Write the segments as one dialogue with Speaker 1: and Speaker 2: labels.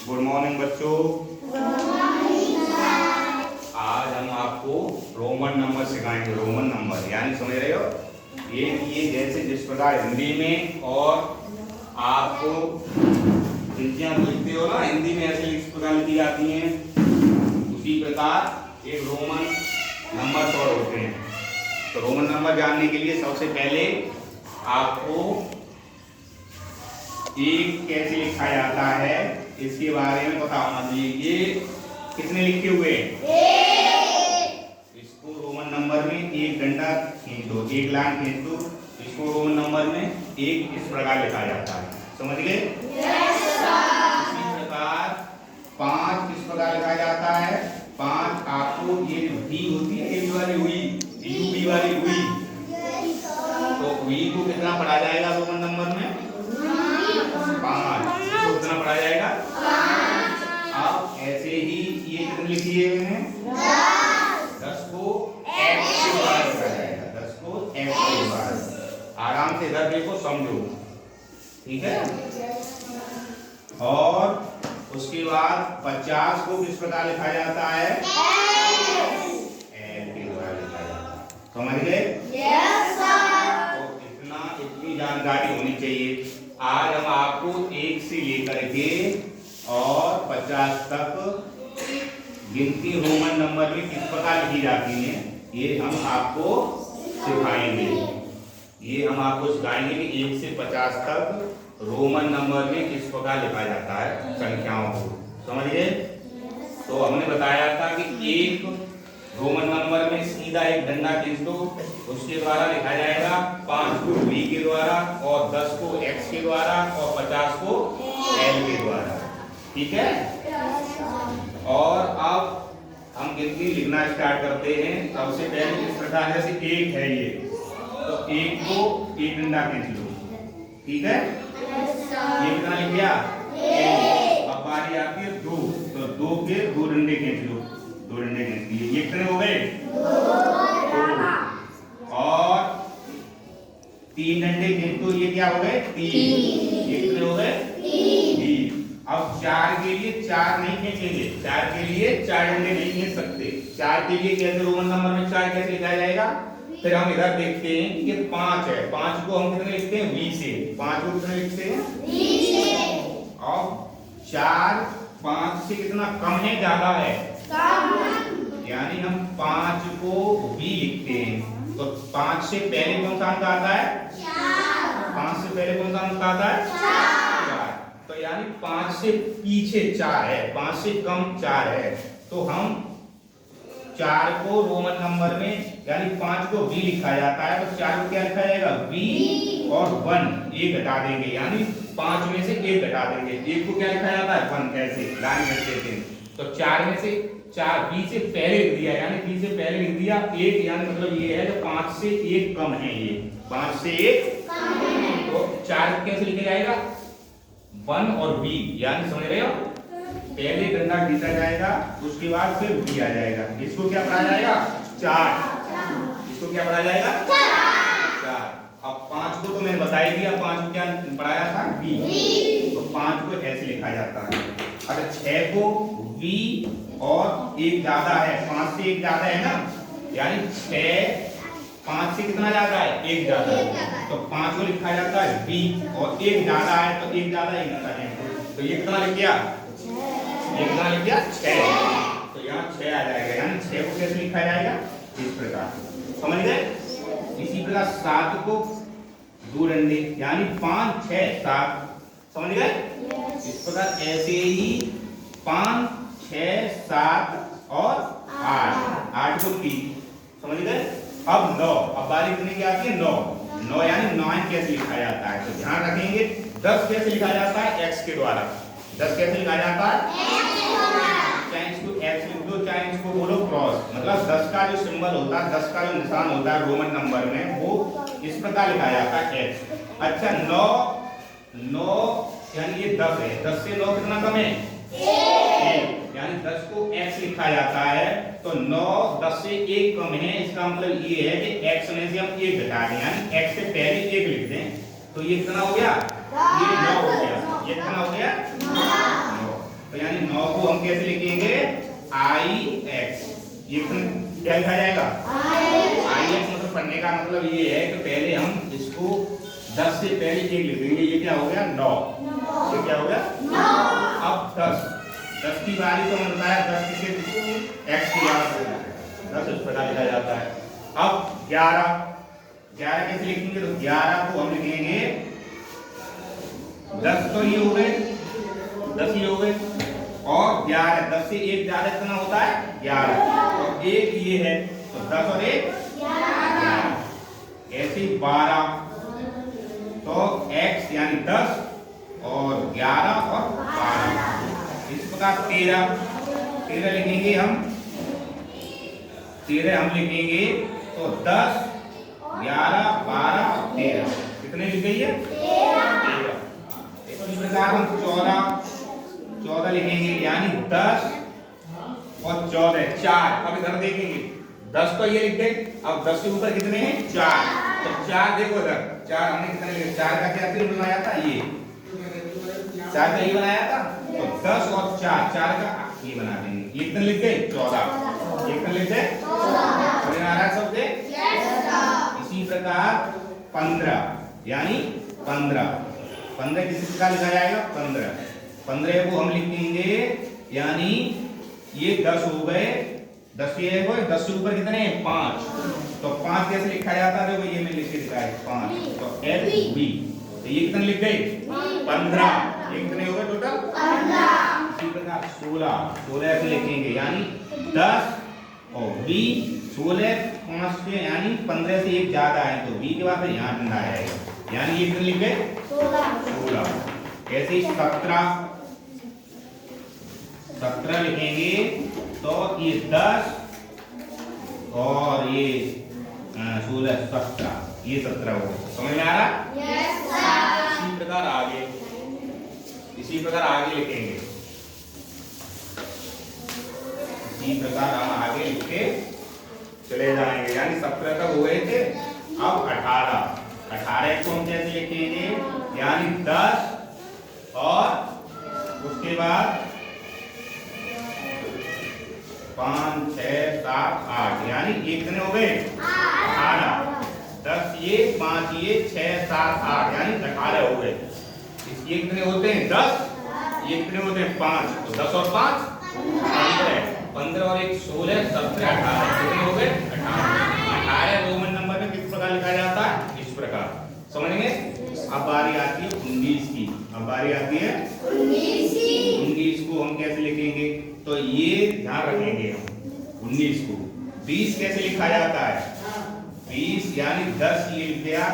Speaker 1: Good morning बच्चों। आज हम आपको रोमन नंबर सिखाएंगे। रोमन नंबर यानी समझ रहे हो, ये जैसे जिस प्रकार हिंदी में और आपको गिनतियां लिखते हो ना, हिंदी में ऐसे इस प्रकार लिखी जाती हैं, उसी प्रकार एक रोमन नंबर और होते हैं। तो रोमन नंबर जानने के लिए सबसे पहले आपको एक कैसे लिखा जाता है इसके बारे में पता होना चाहिए। ये कितने लिखे हुए हैं? इसको रोमन नंबर में एक डंडा खींच दो, एक लाइन खींच दो। इसको रोमन नंबर में एक इस प्रकार लिखा जाता है, समझ गए? इसी प्रकार 5 किस प्रकार लिखा जाता है? 5 आपको ये वी होती है, ए वाली हुई, वी वाली हुई, तो वी को कितना पढ़ा जाएगा रोमन नंबर में? 5। इसको कितना पढ़ा जाएगा? अब ऐसे ही ये कितने लिखिए हैं? 10 को x के द्वारा लिखा जाएगा, 10 को x के द्वारा। आराम से इधर देखो, समझो, ठीक है? और उसके बाद 50 को किस प्रकार लिखा जाता है? L के द्वारा लिखा जाता है, समझ गए? तो इतनी जानकारी होनी चाहिए। आज हम आपको 1 से लेकर के और 50 तक गिनती रोमन नंबर में किस प्रकार लिखी जाती है, ये हम आपको सिखाएंगे। ये हम आपको सिखाएंगे कि 1 से 50 तक रोमन नंबर में किस प्रकार लिखा जाता है संख्याओं को, समझिए। तो हमने बताया था कि एक रोमन नंबर में सीधा एक डंडा खींच दो, उसके द्वारा लिखा जाएगा 5 को v के द्वारा और 10 को x के द्वारा और 50 को l के द्वारा, ठीक है? और अब हम गिनती लिखना स्टार्ट करते हैं। सबसे पहले इस प्रकार जैसे 1 है ये, तो 1 को एक डंडा खींच लो, ठीक है? ये कितना लिख गया? 1। अब बारी आती है 2, तो 2 के 2 डंडे खींच लो, 2 डंडे खींच लिए, ये कितने हो गए? 2। और 3 डंडे खींच तो ये क्या हो गए? 3। ये कितने हो गए? 3। अब 4 के लिए 4 नहीं खींचेंगे, 4 के लिए 4 डंडे नहीं खींच सकते। 4 के लिए कैसे रोमन नंबर में 4 कैसे लिखा जाएगा? फिर हम इधर देखते हैं कि ये 5 है, 5 को हम कितने लिखते हैं? v से। 5 को कितने लिखते हैं? v से। और 4 5 से कितना कम है, ज्यादा है? कम। यानी हम 5 को v लिखते हैं। तो 5 से पहले कौन सा अंक आता है? 4। 5 से पहले कौन सा अंक आता है? 4। तो यानी 5 से पीछे 4 है, 5 से कम 4 है। तो हम 4 को रोमन नंबर में यानी 5 को v लिखा जाता है, तो 4 को क्या लिखा जाएगा? v और 1 1 घटा देंगे, यानी 5 में से 1 घटा देंगे। 1 को क्या लिखा जाता है? 1 कैसे लाइन में देते हैं। तो 4 में से 4 v से पहले लिख दिया, यानी v से पहले लिख दिया 1, यानी मतलब ये है जो 5 से 1 कम है, ये 5 से 1 कम है। तो 4 कैसे लिखा जाएगा? 1 और v, यानी समझ रहे हो, पहले डंडा खींचा जाएगा, उसके बाद फिर v आ जाएगा। इसको क्या पढ़ा जाएगा? 4। इसको क्या पढ़ा जाएगा? 4। अब 5 को तो मैंने बता ही दिया, 5 को क्या पढ़ाया था? v। तो 5 को ऐसे लिखा जाता है। अगर 6 को v और 1 ज्यादा है, 5 से 1 ज्यादा है ना, यानी 6 5 से कितना ज्यादा है? 1 ज्यादा है, तो 5 को लिखा जाता है v, और 1 ज्यादा है तो 1 ज्यादा 1 लिखा जाएगा। तो ये कितना लिख गया? ये कितना लिख गया? 6। तो यहाँ 6 आ जाएगा, यानी 6 को कैसे लिखा जाएगा? इस प्रकार, समझ गए? इसी प्रकार 7 को 2 डंडे, यानी 5 6 7, समझ गए? इस प्रकार ऐसे ही 5 6 7 और 8 को 3, समझ गए? अब 9, अब बारी कितने की आती है? 9 यानी 9 कैसे लिखा जाता है? तो ध्यान रखेंगे 10 कैसे लिखा जाता है? x के द्वारा। 10 कैसे लिखा जाता है? चाहे इसको x लिख दो, चाहे इसको बोलो क्रॉस, मतलब 10 का जो सिंबल होता है, 10 का जो निशान होता है रोमन नंबर में, वो इस प्रकार लिखा जाता है x। अच्छा 9 यानी ये 10 है, 10 से 9 कितना कम है? 1, यानी 10 को x लिखा जाता है, तो 9 10 से 1 कम है। इसका मतलब ये है कि x में से हम 1 घटा दें, यानी x से पहले 1 लिख दें, तो ये कितना हो गया? ये 9 हो गया। ये कितना हो गया 9। तो यानी 9 को हम कैसे लिखेंगे IX। ये क्या लिखा जाएगा IX। मतलब पढ़ने का मतलब ये है कि पहले हम इसको 10 से पहले एक लिख देंगे। ये क्या हो गया 9। ये क्या हो गया 9। अब 10 की बारी तो हमने बताया 10 किसे X की बात 10 इस प्रकार लिखा जाता है। अब 11 कैसे लिखेंगे? तो 11 को हम लिखेंगे 10 तो ये हो गए 10 ये हो गए और 11 10 से एक ज्यादा कितना होता है 11 और एक ये है तो 10 और 1 11। ऐसे 12 तो X यानी 10 और 11 और 12। इस प्रकार 13 लिखेंगे हम 13 हम लिखेंगे तो 10 11 12 और 13 कितने लिख गई है 13। इसी प्रकार हम 14 लिखेंगे यानी 10 और 14 4। अब इधर देखेंगे 10 तो ये लिख गए। अब 10 के ऊपर कितने हैं 4 तो 4 देखो इधर 4 हमने कितने लिखे 4 का क्या चिन्ह बनाया था ये 4 का ये बनाया था तो 10 और 4 का ये बना देंगे। ये कितने लिख गए 14। ये कितने लिख गए 14। समझ में आ रहा है सबसे? इसी प्रकार 15 यानी 15 किसी प्रकार लिखा जाएगा 15 को हम लिखेंगे यानी ये 10 हो गए 10 ये है 10 के ऊपर कितने हैं 5 तो 5 कैसे लिखा जाता है? देखो ये मैं लिख के दिखाया 5 तो LB तो ये कितने लिख गए 15। ये कितने हो गए टोटल 15। इसी प्रकार 16 ऐसे लिखेंगे यानी 10 और B 16 5 के यानी 15 से एक ज्यादा है तो B के बाद यहाँ डंडा आएगा यानी ये कितने लिख गए 16। ऐसे ही 17 लिखेंगे तो ये 10 और ये 16 17 ये 17 हो गया। समझ में आ रहा? Yes sir. इसी प्रकार आगे लिखेंगे। इसी प्रकार हम आगे लिख के चले जाएंगे यानी 17 तक हो गए थे। अब 18 को हम कैसे लिखेंगे यानी 10 और उसके बाद 5 6 7 8 यानी ये कितने हो गए 18। 10 ये 5 ये 6 7 8 यानी 18 हो गए। ये कितने होते हैं 10 ये कितने होते हैं 5 तो 10 और 5 15 और 1 16 17 18 कितने हो गए 18 रोमन नंबर में किस प्रकार लिखा जाता है इस प्रकार। समझेंगे? अब बारी आती है 19 की। अब बारी आती है 19 को हम कैसे लिखेंगे तो ये ध्यान रखेंगे हम 19 को 20 कैसे लिखा जाता है 20 यानी 10 ये लिख दिया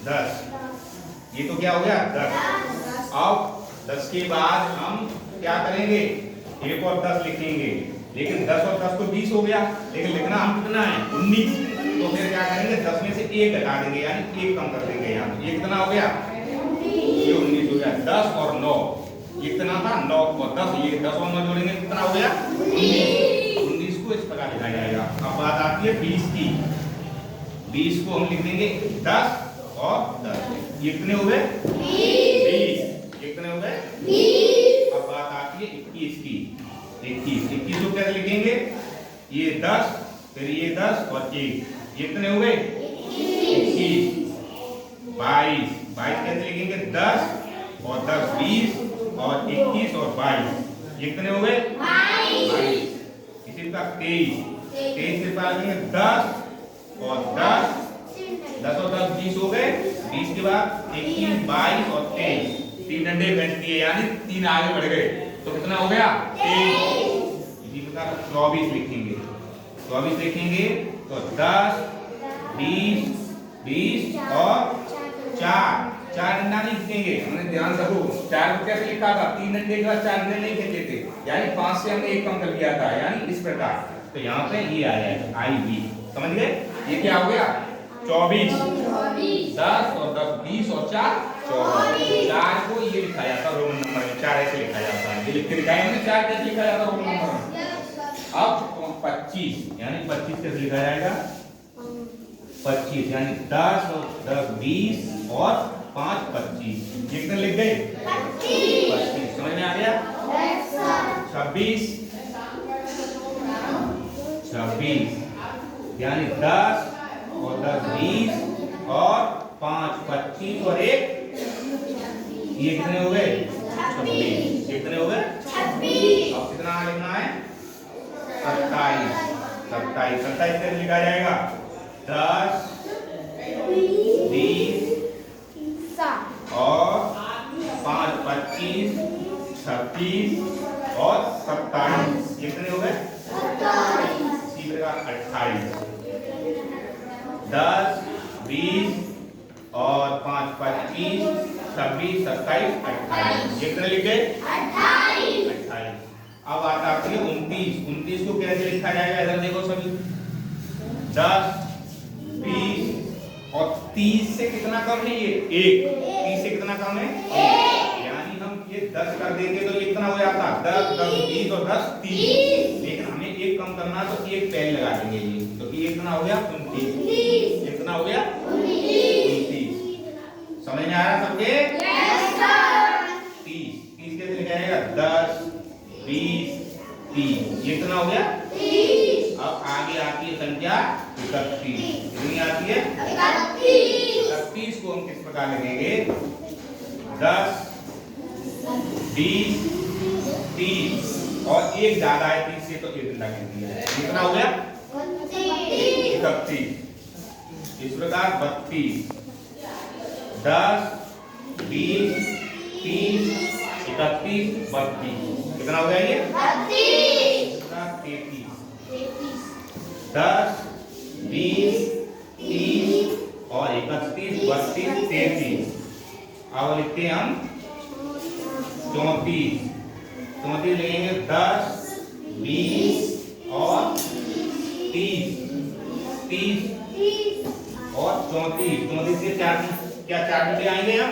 Speaker 1: 10 ये तो क्या हो गया 10। अब 10 के बाद हम क्या करेंगे एक और 10 लिखेंगे लेकिन 10 और 10 तो 20 हो गया लेकिन लिखना हम कितना है 19 तो फिर क्या करेंगे 10 में से 1 घटा देंगे यानी 1 कम कर देंगे यहाँ ये कितना हो गया ये 19 हो गया। 10 और 9 ये कितना था 9 और 10 ये 10 और 9 जोड़ेंगे कितना हो गया 19 को इस प्रकार लिखा जाएगा। अब बात आती है 20 की। 20 को हम लिख देंगे 10 और 10 ये कितने हो गए 20 ये कितने हो गए 20। अब बात आती है 21 की। 21 को कैसे लिखेंगे ये 10 फिर ये 10 और 1 ये कितने हो गए 21। 22 कैसे लिखेंगे 10 और 10 20 और 21 और 22 ये कितने हो गए 22। इसी प्रकार 23 के बाद लिखेंगे 10 और 10 और 10 20 हो गए 20 के बाद 21 22 और 23 3 डंडे बैठ दिए यानी 3 आगे बढ़ गए तो कितना हो गया 23। इसी प्रकार 24 लिखेंगे तो 10 20 और 4 डंडा नहीं लिखेंगे। हमने ध्यान रखो 4 को कैसे लिखा था 3 डंडे के बाद 4 डंडे नहीं लिखे थे यानी 5 से हमने 1 कम कर लिया था यानी इस प्रकार। तो यहाँ पे ये आ जाएगा IB। समझ गए? ये क्या हो गया 24 10 और 10 20 और 4 24। 4 को ये लिखा जाता है रोमन नंबर में 4 ऐसे लिखा जाता है। ये लिख के दिखाया हमने 4 कैसे लिखा जाता है रोमन नंबर में। अब 25 यानी 25 कैसे लिखा जाएगा 25 यानी 10 और 10 20 और 5 25 कितने लिख गए 25। 26 26 यानी 10 और 10 20 और 5 25 और 1 ये कितने हो गए 26 कितने हो गए 26 अब कितना लिखना है 27 27 27 कैसे लिखा जाएगा 10 20 और 5 25 26 और 27 कितने हो गए 28 10 20 और 5 25 26 27 28 कितने लिखे 28 अब आता है 29 को कैसे लिखा जाएगा इधर देखो सभी 10 20 और 30 से कितना कम है ये 1 30 से कितना कम है 1 यानी हम ये 10 कर देंगे तो ये कितना हो जाता 10 10 20 और 10 30 लेकिन हमें एक कम करना तो एक पहले लगा देंगे ये तो ये कितना हो गया 29 कितना हो गया 29 समझ में आ रहा सबके यस सर 30 कैसे लिखा जाएगा 10 20 30 ये कितना हो गया 30 अब आगे आती है संख्या 31 कितनी आती है 31 को हम किस प्रकार लिखेंगे 10 20 30 और एक ज्यादा है 30 से तो एक लगेगी कितना हो गया 31 इस प्रकार 32 10 20 30 31 32 कितना हो गया ये 33 10 20 30 और 31 32 33 अब लिखते हैं हम 34 लेंगे 10 20 और 30 और 34 से क्या 4 घंटे आएंगे हम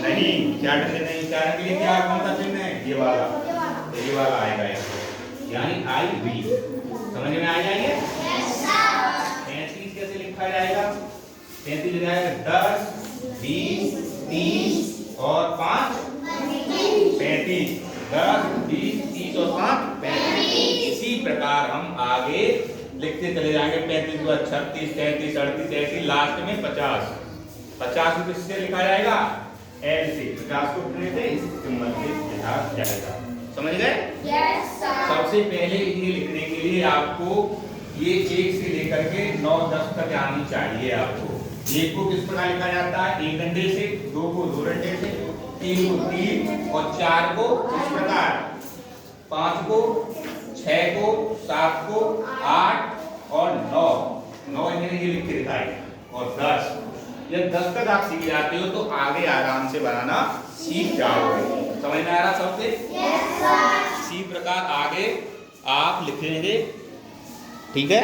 Speaker 1: नहीं 4 घंटे नहीं 4 के लिए क्या कौन सा चिन्ह है ये वाला तो ये वाला आएगा यानी आई वी समझ में आ जाएंगे 33 कैसे लिखा जाएगा 33 लिखा जाएगा 10 20 30 और 5 35 10 20 30 और 5 35 इसी प्रकार हम आगे लिखते चले जाएंगे 35 के बाद 36 37 38 ऐसे लास्ट में 50 को किससे लिखा जाएगा एल से 50 को कितने से इस सिंबल से लिखा जाएगा समझ गए यस सर सबसे पहले ये लिखने के लिए आपको ये 1 से लेकर के 9 10 तक आनी चाहिए आपको 1 को किस प्रकार लिखा जाता है 1 डंडे से 2 को 2 डंडे से 3 को 3 और 4 को इस प्रकार 5 को 6 को 7 को 8 और 9 इन्हें ये लिख के दिखाए और 10 जब 10 तक आप सीख जाते हो तो आगे आराम से बनाना सीख जाओगे समझ में आ रहा सबसे यस सर इसी प्रकार आगे आप लिखेंगे ठीक है।